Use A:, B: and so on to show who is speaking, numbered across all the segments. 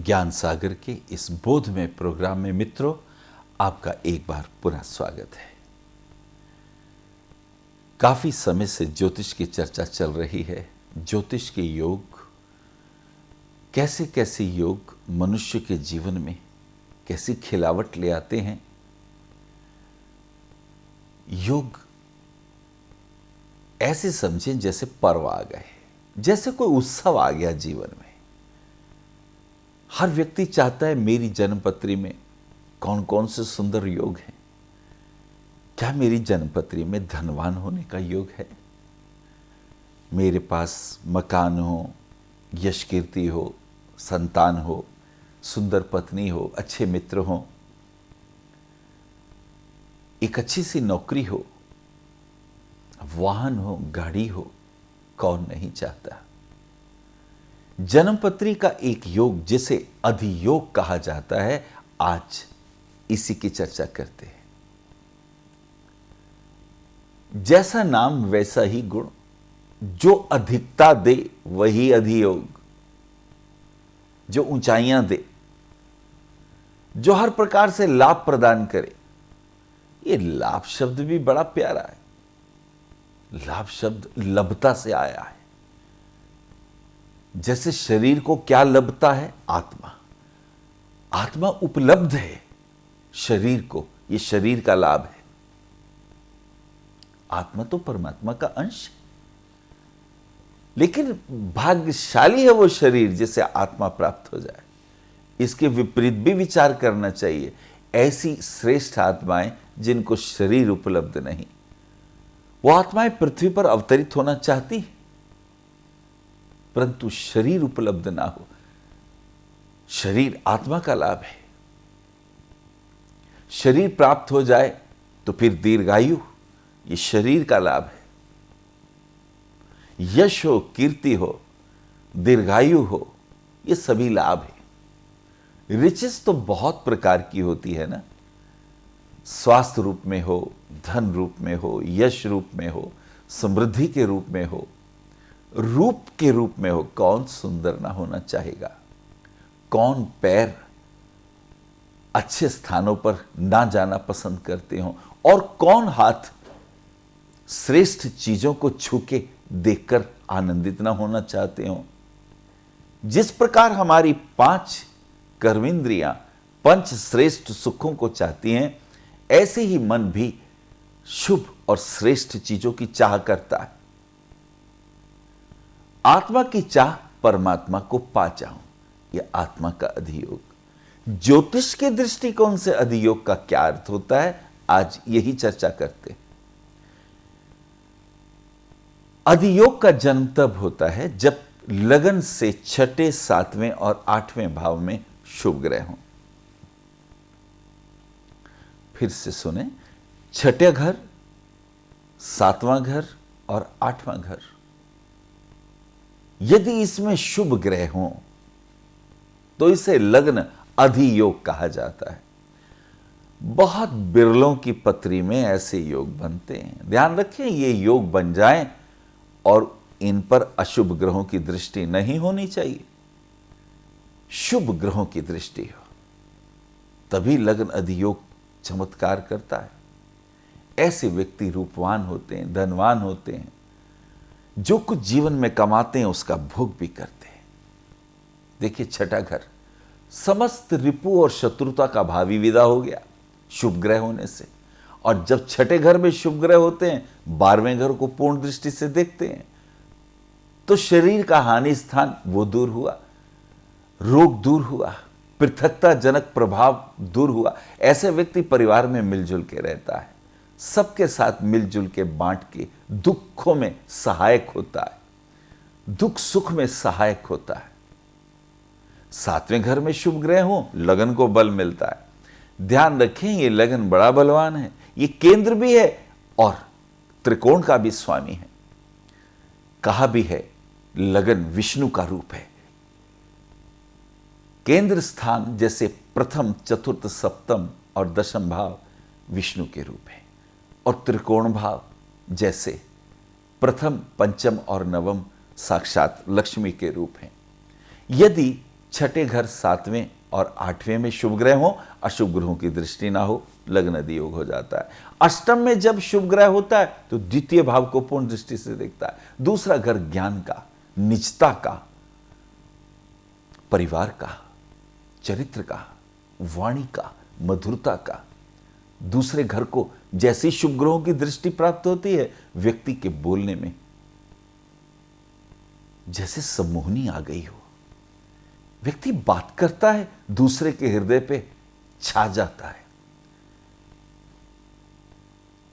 A: ज्ञान सागर के इस बोधमय प्रोग्राम में मित्रों आपका एक बार पुनः स्वागत है। काफी समय से ज्योतिष की चर्चा चल रही है। ज्योतिष के योग, कैसे कैसे योग मनुष्य के जीवन में कैसी खिलावट ले आते हैं। योग ऐसे समझें जैसे पर्व आ गए, जैसे कोई उत्सव आ गया जीवन में। हर व्यक्ति चाहता है मेरी जन्मपत्री में कौन कौन से सुंदर योग हैं। क्या मेरी जन्मपत्री में धनवान होने का योग है? मेरे पास मकान हो, यश कीर्ति हो, संतान हो, सुंदर पत्नी हो, अच्छे मित्र हो, एक अच्छी सी नौकरी हो, वाहन हो, गाड़ी हो, कौन नहीं चाहता। जन्मपत्री का एक योग जिसे अधियोग कहा जाता है, आज इसी की चर्चा करते हैं। जैसा नाम वैसा ही गुण, जो अधिकता दे वही अधियोग, जो ऊंचाइयां दे, जो हर प्रकार से लाभ प्रदान करे। ये लाभ शब्द भी बड़ा प्यारा है। लाभ शब्द लभता से आया है। जैसे शरीर को क्या लभता है? आत्मा। आत्मा उपलब्ध है शरीर को, ये शरीर का लाभ है। आत्मा तो परमात्मा का अंश है, लेकिन भाग्यशाली है वो शरीर जिसे आत्मा प्राप्त हो जाए। इसके विपरीत भी विचार करना चाहिए। ऐसी श्रेष्ठ आत्माएं जिनको शरीर उपलब्ध नहीं, वो आत्माएं पृथ्वी पर अवतरित होना चाहती हैं, परंतु शरीर उपलब्ध ना हो। शरीर आत्मा का लाभ है। शरीर प्राप्त हो जाए तो फिर दीर्घायु, ये शरीर का लाभ है। यश हो, कीर्ति हो, दीर्घायु हो, ये सभी लाभ है। रिचेस तो बहुत प्रकार की होती है ना। स्वास्थ्य रूप में हो, धन रूप में हो, यश रूप में हो, समृद्धि के रूप में हो, रूप के रूप में हो। कौन सुंदर ना होना चाहेगा? कौन पैर अच्छे स्थानों पर ना जाना पसंद करते हो? और कौन हाथ श्रेष्ठ चीजों को छू के देखकर आनंदित ना होना चाहते हो? जिस प्रकार हमारी 5 कर्मेंद्रियां पंच श्रेष्ठ सुखों को चाहती हैं, ऐसे ही मन भी शुभ और श्रेष्ठ चीजों की चाह करता है। आत्मा की चाह परमात्मा को पा जाऊं, यह आत्मा का अधियोग। ज्योतिष के दृष्टिकोण से अधियोग का क्या अर्थ होता है, आज यही चर्चा करते हैं। अधियोग का जन्म तब होता है जब लगन से 6ठे, 7वें और 8वें भाव में शुभ ग्रह हों। फिर से सुने, 6ठे घर, 7वां घर और 8वां घर, यदि इसमें शुभ ग्रह हों तो इसे लग्न अधियोग कहा जाता है। बहुत बिरलों की पत्री में ऐसे योग बनते हैं। ध्यान रखें, ये योग बन जाएं और इन पर अशुभ ग्रहों की दृष्टि नहीं होनी चाहिए। शुभ ग्रहों की दृष्टि हो तभी लग्न अधियोग चमत्कार करता है। ऐसे व्यक्ति रूपवान होते हैं, धनवान होते हैं, जो कुछ जीवन में कमाते हैं उसका भोग भी करते हैं। देखिए, 6ठा घर, समस्त रिपु और शत्रुता का भावी विदा हो गया शुभ ग्रह होने से। और जब 6ठे घर में शुभ ग्रह होते हैं, 12वें घर को पूर्ण दृष्टि से देखते हैं, तो शरीर का हानि स्थान वो दूर हुआ, रोग दूर हुआ, पृथकता जनक प्रभाव दूर हुआ। ऐसे व्यक्ति परिवार में मिलजुल के रहता है, सबके साथ मिलजुल के बांट के दुखों में सहायक होता है, दुख सुख में सहायक होता है। 7वें घर में शुभ ग्रह हो, लगन को बल मिलता है। ध्यान रखें, ये लगन बड़ा बलवान है। ये केंद्र भी है और त्रिकोण का भी स्वामी है। कहा भी है, लगन विष्णु का रूप है। केंद्र स्थान जैसे प्रथम, चतुर्थ, सप्तम और दशम भाव विष्णु के रूप है, और त्रिकोण भाव जैसे प्रथम, पंचम और नवम साक्षात लक्ष्मी के रूप हैं। यदि छठे घर 7वें और 8वें में शुभ ग्रह हो, अशुभ ग्रहों की दृष्टि ना हो, लग्न आदि योग हो जाता है। अष्टम में जब शुभ ग्रह होता है तो द्वितीय भाव को पूर्ण दृष्टि से देखता है। दूसरा घर ज्ञान का, निजता का, परिवार का, चरित्र का, वाणी का, मधुरता का। दूसरे घर को जैसी शुभ ग्रहों की दृष्टि प्राप्त होती है, व्यक्ति के बोलने में जैसे सम्मोहनी आ गई हो, व्यक्ति बात करता है, दूसरे के हृदय पे छा जाता है।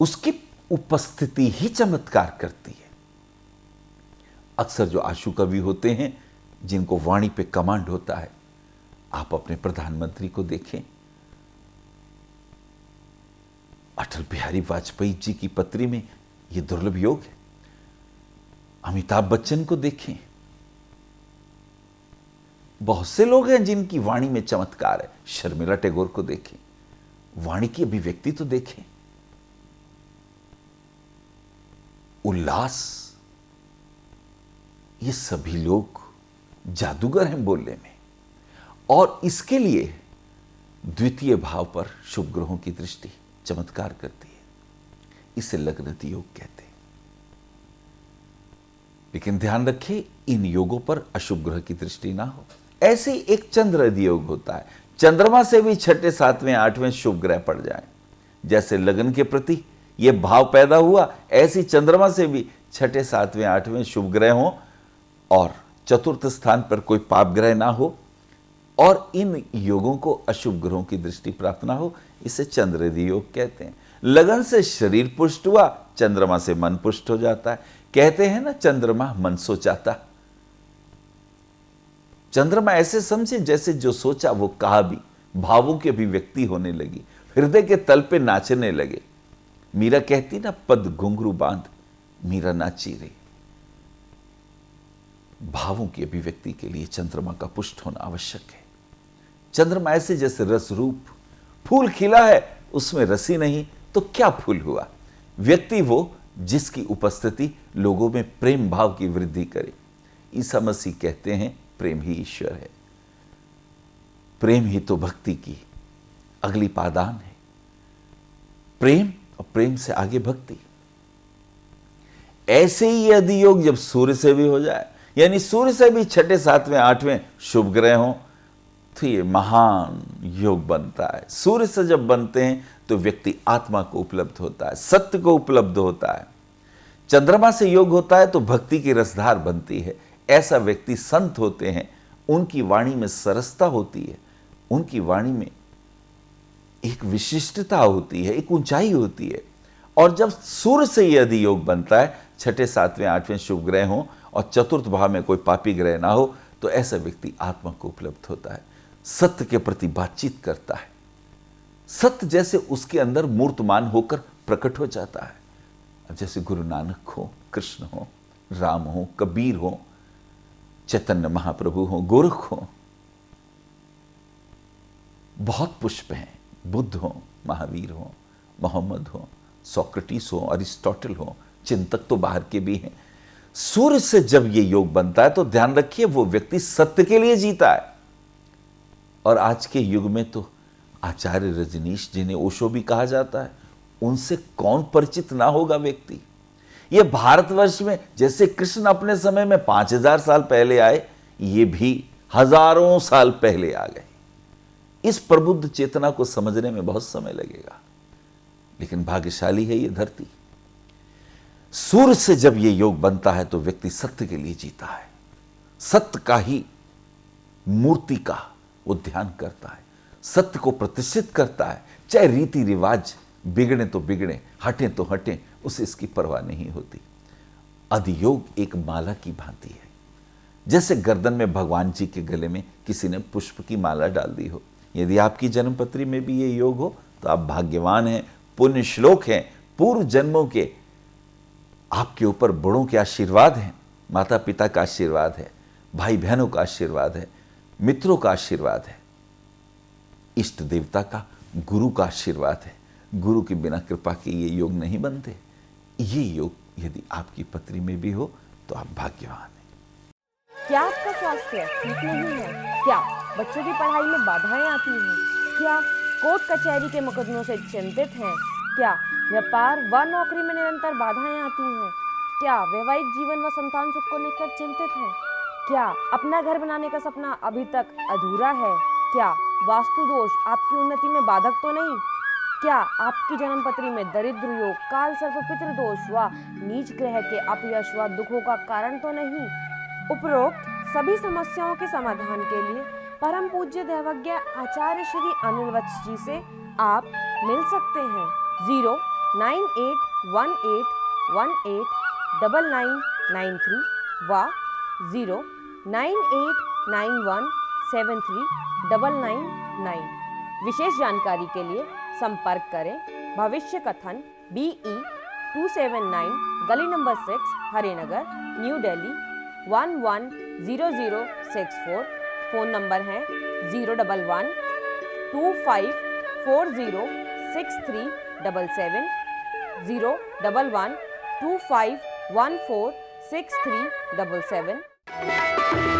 A: उसकी उपस्थिति ही चमत्कार करती है। अक्सर जो आशु कवि होते हैं, जिनको वाणी पे कमांड होता है, आप अपने प्रधानमंत्री को देखें, अटल बिहारी वाजपेयी जी की पत्री में यह दुर्लभ योग है। अमिताभ बच्चन को देखें, बहुत से लोग हैं जिनकी वाणी में चमत्कार है। शर्मिला टैगोर को देखें, वाणी की अभिव्यक्ति तो देखें, उल्लास, ये सभी लोग जादूगर हैं बोलने में। और इसके लिए द्वितीय भाव पर शुभ ग्रहों की दृष्टि चमत्कार करती है। इसे लग्नति योग कहते हैं। लेकिन ध्यान रखिए, इन योगों पर अशुभ ग्रह की दृष्टि ना हो। ऐसे ही एक चंद्र आदि योग होता है। चंद्रमा से भी छठे, 7वें, 8वें शुभ ग्रह पड़ जाए। जैसे लगन के प्रति यह भाव पैदा हुआ, ऐसी चंद्रमा से भी छठे, 7वें, 8वें शुभ ग्रह हो और चतुर्थ स्थान पर कोई पाप ग्रह ना हो और इन योगों को अशुभ ग्रहों की दृष्टि प्राप्त ना हो, इसे चंद्रादि योग कहते हैं। लगन से शरीर पुष्ट हुआ, चंद्रमा से मन पुष्ट हो जाता है। कहते हैं ना, चंद्रमा मन सोचाता। चंद्रमा ऐसे समझे जैसे जो सोचा वो कहा भी, भावों की अभिव्यक्ति होने लगी, हृदय के तल पे नाचने लगे। मीरा कहती ना, पद घुंघरू बांध मीरा नाची रे। भावों की अभिव्यक्ति के लिए चंद्रमा का पुष्ट होना आवश्यक है। चंद्रमा ऐसे जैसे रस रूप, फूल खिला है उसमें रस ही नहीं तो क्या फूल हुआ। व्यक्ति वो जिसकी उपस्थिति लोगों में प्रेम भाव की वृद्धि करे। ईसा मसीह कहते हैं, प्रेम ही ईश्वर है, प्रेम ही तो भक्ति की अगली पादान है। प्रेम और प्रेम से आगे भक्ति। ऐसे ही यदि योग जब सूर्य से भी हो जाए, यानी सूर्य से भी छठे, 7वें, 8वें शुभ ग्रह हो, तो ये महान योग बनता है। सूर्य से जब बनते हैं तो व्यक्ति आत्मा को उपलब्ध होता है, सत्य को उपलब्ध होता है। चंद्रमा से योग होता है तो भक्ति की रसधार बनती है। ऐसा व्यक्ति संत होते हैं, उनकी वाणी में सरसता होती है, उनकी वाणी में एक विशिष्टता होती है, एक ऊंचाई होती है। और जब सूर्य से यदि योग बनता है, छठे, 7वें, 8वें शुभ ग्रह हो और चतुर्थ भाव में कोई पापी ग्रह ना हो, तो ऐसा व्यक्ति आत्मा को उपलब्ध होता है, सत्य के प्रति बातचीत करता है, सत्य जैसे उसके अंदर मूर्तमान होकर प्रकट हो जाता है। अब जैसे गुरु नानक हो, कृष्ण हो, राम हो, कबीर हो, चैतन्य महाप्रभु हो, गोरख हो, बहुत पुष्प हैं। बुद्ध हो, महावीर हो, मोहम्मद हो, सोक्रेटिस हो, अरिस्टोटल हो, चिंतक तो बाहर के भी हैं। सूर्य से जब ये योग बनता है तो ध्यान रखिए, वो व्यक्ति सत्य के लिए जीता है। और आज के युग में तो आचार्य रजनीश, जिन्हें ओशो भी कहा जाता है, उनसे कौन परिचित ना होगा व्यक्ति। ये भारतवर्ष में जैसे कृष्ण अपने समय में 5000 साल पहले आए, ये भी हजारों साल पहले आ गए। इस प्रबुद्ध चेतना को समझने में बहुत समय लगेगा, लेकिन भाग्यशाली है ये धरती। सूर्य से जब ये योग बनता है तो व्यक्ति सत्य के लिए जीता है, सत्य का ही मूर्ति का वो ध्यान करता है, सत्य को प्रतिष्ठित करता है। चाहे रीति रिवाज बिगड़े तो बिगड़े, हटें तो हटें, उसे इसकी परवाह नहीं होती। अधियोग एक माला की भांति है। जैसे गर्दन में भगवान जी के गले में किसी ने पुष्प की माला डाल दी हो। यदि आपकी जन्मपत्री में भी ये योग हो तो आप भाग्यवान हैं, पुण्य श्लोक हैं। पूर्व जन्मों के आपके ऊपर बड़ों के आशीर्वाद हैं, माता पिता का आशीर्वाद है, भाई बहनों का आशीर्वाद है, मित्रों का आशीर्वाद है, इष्ट देवता का, गुरु का आशीर्वाद है। गुरु के बिना कृपा के ये योग नहीं बनते। ये योग यदि आपकी पत्री में भी हो तो आप भाग्यवान हैं।
B: क्या आपका स्वास्थ्य ठीक नहीं है? क्या बच्चों की पढ़ाई में बाधाएं आती हैं? क्या कोर्ट कचहरी के मुकदमों से चिंतित हैं? क्या व्यापार व नौकरी में निरंतर बाधाएं आती हैं? क्या वैवाहिक जीवन व संतान सुख को लेकर चिंतित हैं? क्या अपना घर बनाने का सपना अभी तक अधूरा है? क्या वास्तु दोष आपकी उन्नति में बाधक तो नहीं? क्या आपकी जन्म पत्री में दरिद्र योग, काल सर्प पितृदोष व नीच ग्रह के अपयश व दुखों का कारण तो नहीं? उपरोक्त सभी समस्याओं के समाधान के लिए परम पूज्य दैवज्ञ आचार्य श्री अनिल वत्स जी से आप मिल सकते हैं। 09818189993 व 09891739999। विशेष जानकारी के लिए संपर्क करें भविष्य कथन BE 279 गली number 6 Harinagar new Delhi 110064। Phone number है 01125406377 01125146377।